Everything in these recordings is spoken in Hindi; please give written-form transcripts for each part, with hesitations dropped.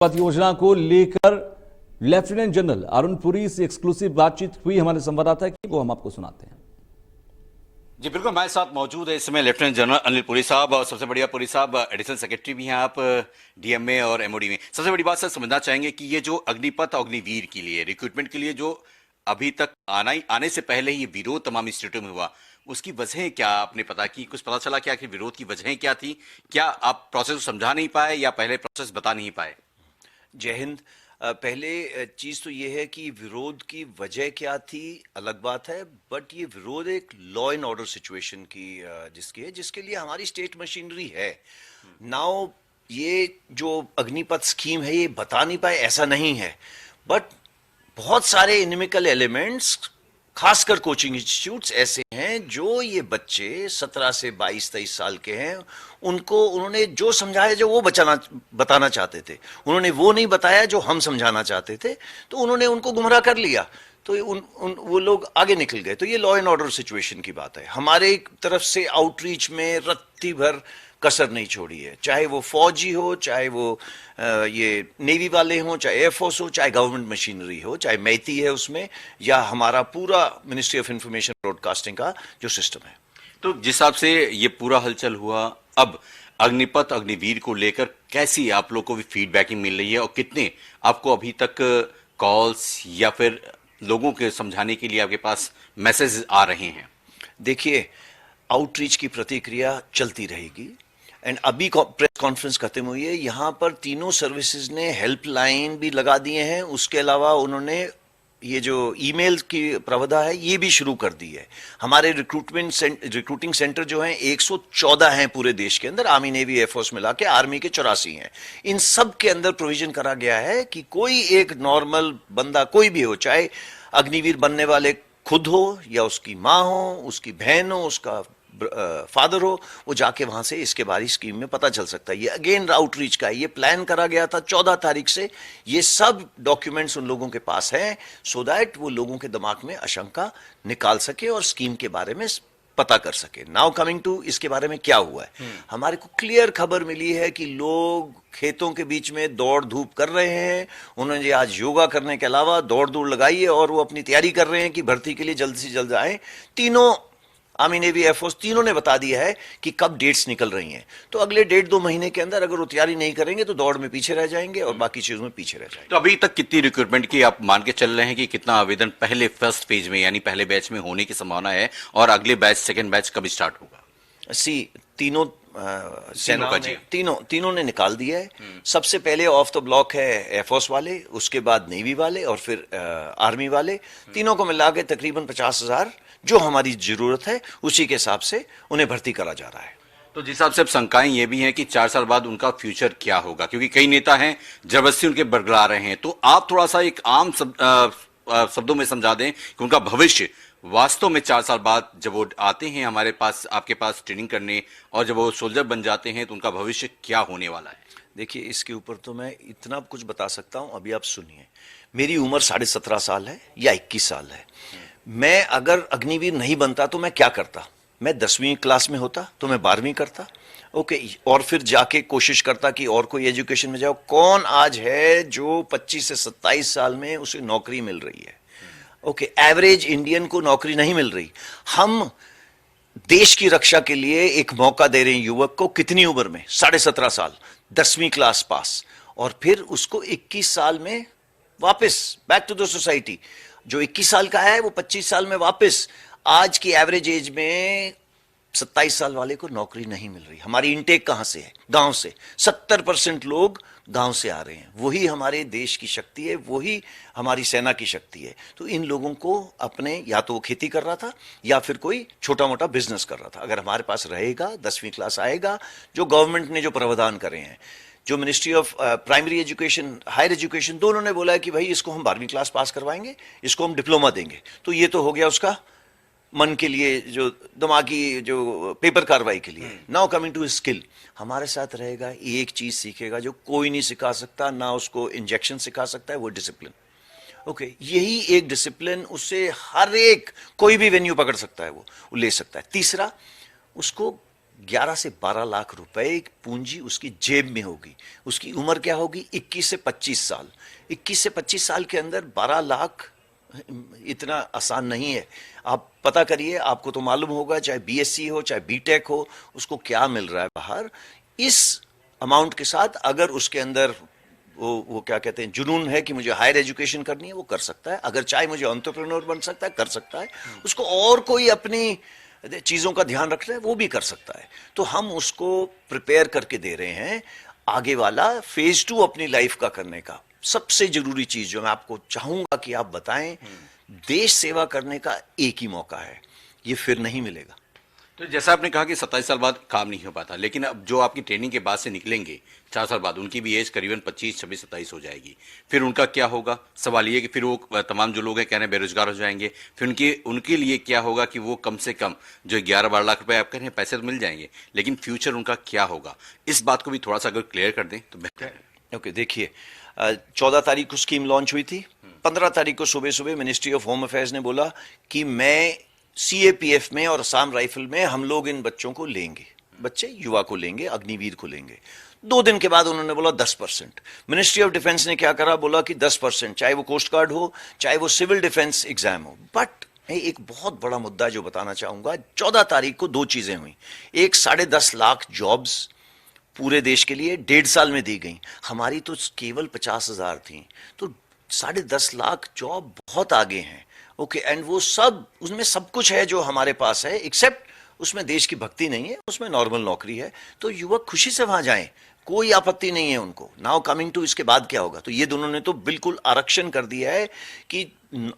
पथ योजना को लेकर लेफ्टिनेंट जनरल अरुण पुरी से एक्सक्लूसिव बातचीत हुई हमारे संवाददाता की, वो हम आपको सुनाते हैं। जी बिल्कुल, हमारे साथ मौजूद है इस समय लेफ्टिनेंट जनरल अनिल पुरी साहब और सबसे बढ़िया पुरी साहब एडिशनल सेक्रेटरी भी हैं आप डीएमए और एमओडी में। सबसे बड़ी बात सर समझना चाहेंगे कि ये जो अग्निपथ अग्निवीर के लिए रिक्रूटमेंट के लिए जो अभी तक आने से पहले ही विरोध तमाम स्टेटों में हुआ, उसकी वजह क्या आपने पता की? कुछ पता चला क्या कि विरोध की वजह क्या थी? क्या आप प्रोसेस को समझा नहीं पाए या पहले प्रोसेस बता नहीं पाए? जय हिंद। पहले चीज तो ये है कि विरोध की वजह क्या थी अलग बात है, बट ये विरोध एक लॉ एंड ऑर्डर सिचुएशन की जिसके लिए हमारी स्टेट मशीनरी है। नाउ ये जो अग्निपथ स्कीम है ये बता नहीं पाए ऐसा नहीं है, बट बहुत सारे इनिमिकल एलिमेंट्स खासकर कोचिंग इंस्टीट्यूट्स ऐसे हैं जो ये बच्चे 17 से 22-23 साल के हैं, उन्होंने जो समझाया जो वो बताना चाहते थे, उन्होंने वो नहीं बताया जो हम समझाना चाहते थे, तो उन्होंने उनको गुमराह कर लिया, तो वो लोग आगे निकल गए। तो ये लॉ एंड ऑर्डर सिचुएशन की बात है। हमारे तरफ से आउटरीच में रत्ती भर कसर नहीं छोड़ी है, चाहे वो फौजी हो, चाहे वो ये नेवी वाले हों, चाहे एयरफोर्स हो, चाहे गवर्नमेंट मशीनरी हो, चाहे मैती है उसमें, या हमारा पूरा मिनिस्ट्री ऑफ इंफॉर्मेशन ब्रॉडकास्टिंग का जो सिस्टम है। तो जिस हिसाब से ये पूरा हलचल हुआ, अब अग्निपथ अग्निवीर को लेकर कैसी आप लोग को भी फीडबैकिंग मिल रही है और कितने आपको अभी तक कॉल्स या फिर लोगों के समझाने के लिए आपके पास मैसेज आ रहे हैं? देखिए, आउटरीच की प्रतिक्रिया चलती रहेगी एंड अभी प्रेस कॉन्फ्रेंस खत्म हुई है, यहाँ पर तीनों सर्विसेज ने हेल्पलाइन भी लगा दिए हैं, उसके अलावा उन्होंने ये जो ईमेल की प्रविधा है ये भी शुरू कर दी है। हमारे रिक्रूटिंग सेंटर जो हैं 114 हैं पूरे देश के अंदर, आर्मी नेवी एयरफोर्स मिला के, आर्मी के 84 हैं। इन सब के अंदर प्रोविजन करा गया है कि कोई एक नॉर्मल बंदा कोई भी हो, चाहे अग्निवीर बनने वाले खुद हो या उसकी माँ हो, उसकी बहन हो, उसका फादर हो, वो जाके वहां से इसके बारे स्कीम में पता चल सकता है। ये अगेन आउटरीच का है, ये प्लान करा गया था 14 तारीख से। ये सब डॉक्यूमेंट्स उन लोगों के पास हैं सो दैट वो लोगों के दिमाग में आशंका निकाल सके और स्कीम के बारे में पता कर सके। नाउ कमिंग टू इसके बारे में क्या हुआ है, हमारे को क्लियर खबर मिली है कि लोग खेतों के बीच में दौड़ धूप कर रहे हैं। उन्होंने आज योगा करने के अलावा दौड़ दूड़ लगाई है और वो अपनी तैयारी कर रहे हैं कि भर्ती के लिए जल्द से जल्द आए। तीनों आर्मी नेवी एयरफोर्स तीनों ने बता दिया है कि कब डेट्स निकल रही हैं, तो अगले 1.5-2 महीने के अंदर अगर वो तैयारी नहीं करेंगे तो दौड़ में पीछे रह जाएंगे और बाकी चीजों में पीछे रह जाएंगे। तो अभी तक कितनी रिक्रूटमेंट की आप मान के चल रहे हैं कि कितना आवेदन पहले फर्स्ट फेज में यानी पहले बैच में होने की संभावना है और अगले बैच सेकेंड बैच कब स्टार्ट होगा? तीनों सेना ने तीनों ने निकाल दिया है। सबसे पहले ऑफ द ब्लॉक है एयरफोर्स वाले, उसके बाद नेवी वाले और फिर आर्मी वाले। तीनों को मिला के तकरीबन 50,000 जो हमारी जरूरत है उसी के हिसाब से उन्हें भर्ती करा जा रहा है। तो जिस हिसाब से अब शंकाएं ये भी हैं कि 4 साल बाद उनका फ्यूचर क्या होगा, क्योंकि कई नेता हैं जबरदस्ती उनके बरगला रहे हैं, तो आप थोड़ा सा एक आम शब्दों में समझा दें कि उनका भविष्य वास्तव में 4 साल बाद जब वो आते हैं हमारे पास, आपके पास ट्रेनिंग करने, और जब वो सोल्जर बन जाते हैं तो उनका भविष्य क्या होने वाला है? देखिए, इसके ऊपर तो मैं इतना कुछ बता सकता हूं, अभी आप सुनिए। मेरी उम्र 17.5 साल है या 21 साल है। मैं अगर अग्निवीर नहीं बनता तो मैं क्या करता? मैं 10वीं क्लास में होता तो मैं 12वीं करता, ओके, और फिर जाके कोशिश करता कि और कोई एजुकेशन में जाओ। कौन आज है जो 25 से 27 साल में उसे नौकरी मिल रही है? ओके, एवरेज इंडियन को नौकरी नहीं मिल रही। हम देश की रक्षा के लिए एक मौका दे रहे हैं युवक को, कितनी उम्र में? 17.5 साल, 10वीं क्लास पास, और फिर उसको 21 साल में वापस बैक टू द सोसाइटी। जो 21 साल का है वो 25 साल में वापस। आज की एवरेज एज में 27 साल वाले को नौकरी नहीं मिल रही। हमारी इनटेक कहां से है? गांव से। 70% लोग गांव से आ रहे हैं। वही हमारे देश की शक्ति है, वही हमारी सेना की शक्ति है। तो इन लोगों को अपने, या तो वो खेती कर रहा था या फिर कोई छोटा मोटा बिजनेस कर रहा था। अगर हमारे पास रहेगा, 10वीं क्लास आएगा, जो गवर्नमेंट ने जो प्रावधान करे हैं, जो ministry of primary education, higher education, दोनों ने बोला है कि भाई इसको हम 12वीं क्लास पास करवाएंगे, इसको हम डिप्लोमा देंगे। तो ये तो हो गया उसका मन के लिए, जो दिमागी, जो पेपर कार्रवाई के लिए। नाउ कमिंग टू स्किल, हमारे साथ रहेगा, एक चीज सीखेगा जो कोई नहीं सिखा सकता, ना उसको इंजेक्शन सिखा सकता है, वो डिसिप्लिन। ओके, यही एक डिसिप्लिन, उससे हर एक कोई भी वेन्यू पकड़ सकता है, वो ले सकता है। तीसरा, उसको 11 से 12 लाख रुपए पूंजी उसकी जेब में होगी। उसकी उम्र क्या होगी? 21 से 25 साल। 21 से 25 साल के अंदर 12 लाख इतना आसान नहीं है। आप पता करिए, आपको तो मालूम होगा, चाहे बीएससी हो चाहे बीटेक हो, उसको क्या मिल रहा है बाहर। इस अमाउंट के साथ अगर उसके अंदर वो क्या कहते हैं, जुनून है कि मुझे हायर एजुकेशन करनी है, वो कर सकता है। अगर चाहे मुझे एंटरप्रेन्योर बन सकता है, कर सकता है। उसको और कोई अपनी चीजों का ध्यान रखना है, वो भी कर सकता है। तो हम उसको प्रिपेयर करके दे रहे हैं आगे वाला फेज 2 अपनी लाइफ का करने का। सबसे जरूरी चीज जो मैं आपको चाहूंगा कि आप बताएं, देश सेवा करने का एक ही मौका है, ये फिर नहीं मिलेगा। तो जैसा आपने कहा कि 27 साल बाद काम नहीं हो पाता, लेकिन अब जो आपकी ट्रेनिंग के बाद से निकलेंगे 4 साल बाद, उनकी भी एज करीबन 25, 26, 27 हो जाएगी। फिर उनका क्या होगा? सवाल ये कि फिर वो तमाम जो लोग हैं कह रहे हैं बेरोजगार हो जाएंगे। फिर उनके लिए क्या होगा कि वो कम से कम जो 11-12 लाख रुपए आप कह रहे हैं पैसे तो मिल जाएंगे, लेकिन फ्यूचर उनका क्या होगा? इस बात को भी थोड़ा सा अगर क्लियर कर दें तो बेहतर है। ओके, देखिए, 14 तारीख को स्कीम लॉन्च हुई थी। 15 तारीख को सुबह सुबह मिनिस्ट्री ऑफ होम अफेयर्स ने बोला कि मैं सीएपीएफ में और असम राइफल में हम लोग इन बच्चों को लेंगे, बच्चे युवा को लेंगे, अग्निवीर को लेंगे। 2 दिन के बाद उन्होंने बोला 10%। मिनिस्ट्री ऑफ डिफेंस ने क्या करा, बोला कि 10%, चाहे वो कोस्ट गार्ड हो चाहे वो सिविल डिफेंस एग्जाम हो। बट एक बहुत बड़ा मुद्दा जो बताना चाहूंगा, 14 तारीख को 2 चीजें हुई। एक, 10.5 लाख जॉब्स पूरे देश के लिए 1.5 साल में दी गई। हमारी तो केवल 50,000 थी, तो 10.5 लाख जॉब बहुत आगे हैं। ओके, एंड वो सब, उसमें सब कुछ है जो हमारे पास है, एक्सेप्ट उसमें देश की भक्ति नहीं है, उसमें नॉर्मल नौकरी है। तो युवक खुशी से वहां जाएं, कोई आपत्ति नहीं है उनको। नाउ कमिंग टू इसके बाद क्या होगा, तो ये दोनों ने तो बिल्कुल आरक्षण कर दिया है कि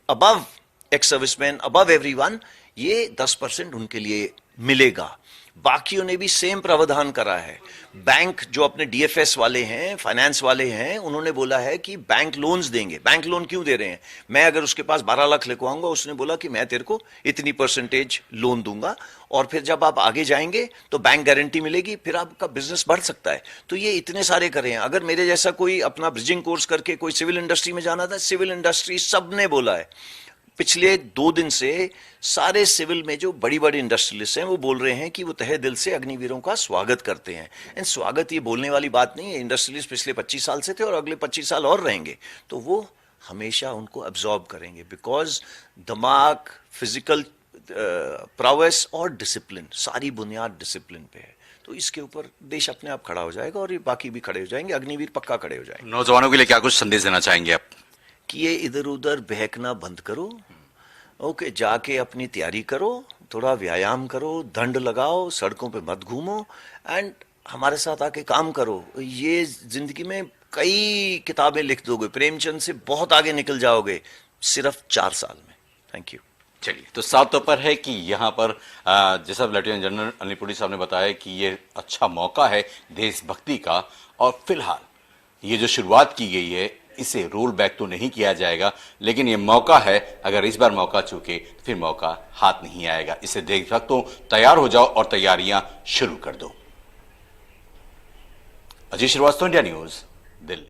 above ex serviceman, above everyone, ये 10% उनके लिए मिलेगा। बाकियों ने भी सेम प्रावधान करा है। बैंक जो अपने डीएफएस वाले हैं, फाइनेंस वाले हैं, उन्होंने बोला है कि बैंक लोन्स देंगे। बैंक लोन क्यों दे रहे हैं? मैं अगर उसके पास 12 लाख लिखवाऊंगा, उसने बोला कि मैं तेरे को इतनी % लोन दूंगा, और फिर जब आप आगे जाएंगे तो बैंक गारंटी मिलेगी, फिर आपका बिजनेस बढ़ सकता है। तो ये इतने सारे करे हैं। अगर मेरे जैसा कोई अपना ब्रिजिंग कोर्स करके कोई सिविल इंडस्ट्री में जाना था, सिविल इंडस्ट्री सबने बोला है। पिछले 2 दिन से सारे सिविल में जो बड़ी बड़ी इंडस्ट्रियलिस्ट हैं, वो बोल रहे हैं कि वो तहे दिल से अग्निवीरों का स्वागत करते हैं। एंड स्वागत ये बोलने वाली बात नहीं है। इंडस्ट्रियलिस्ट पिछले 25 साल से थे और अगले 25 साल और रहेंगे, तो वो हमेशा उनको एब्जॉर्ब करेंगे। बिकॉज दिमाग, फिजिकल प्रोवेस और डिसिप्लिन, सारी बुनियाद डिसिप्लिन पे है। तो इसके ऊपर देश अपने आप खड़ा हो जाएगा, और ये बाकी भी खड़े हो जाएंगे, अग्निवीर पक्का खड़े हो जाएंगे। नौजवानों के लिए क्या कुछ संदेश देना चाहेंगे आप? कि ये इधर उधर बहकना बंद करो। ओके, जाके अपनी तैयारी करो, थोड़ा व्यायाम करो, दंड लगाओ, सड़कों पे मत घूमो, एंड हमारे साथ आके काम करो। ये जिंदगी में कई किताबें लिख दोगे, प्रेमचंद से बहुत आगे निकल जाओगे, सिर्फ 4 साल में। Thank you. चलिए, तो साफ तौर पर है कि यहाँ पर जैसा लेफ्टिनेंट जनरल अनिल पुरी साहब ने बताया कि ये अच्छा मौका है देशभक्ति का, और फिलहाल ये जो शुरुआत की गई है इसे रोल बैक तो नहीं किया जाएगा, लेकिन ये मौका है। अगर इस बार मौका चूके तो फिर मौका हाथ नहीं आएगा। इसे देशभक्तों तैयार हो जाओ और तैयारियां शुरू कर दो। Ajay Srivastava, India News, Delhi.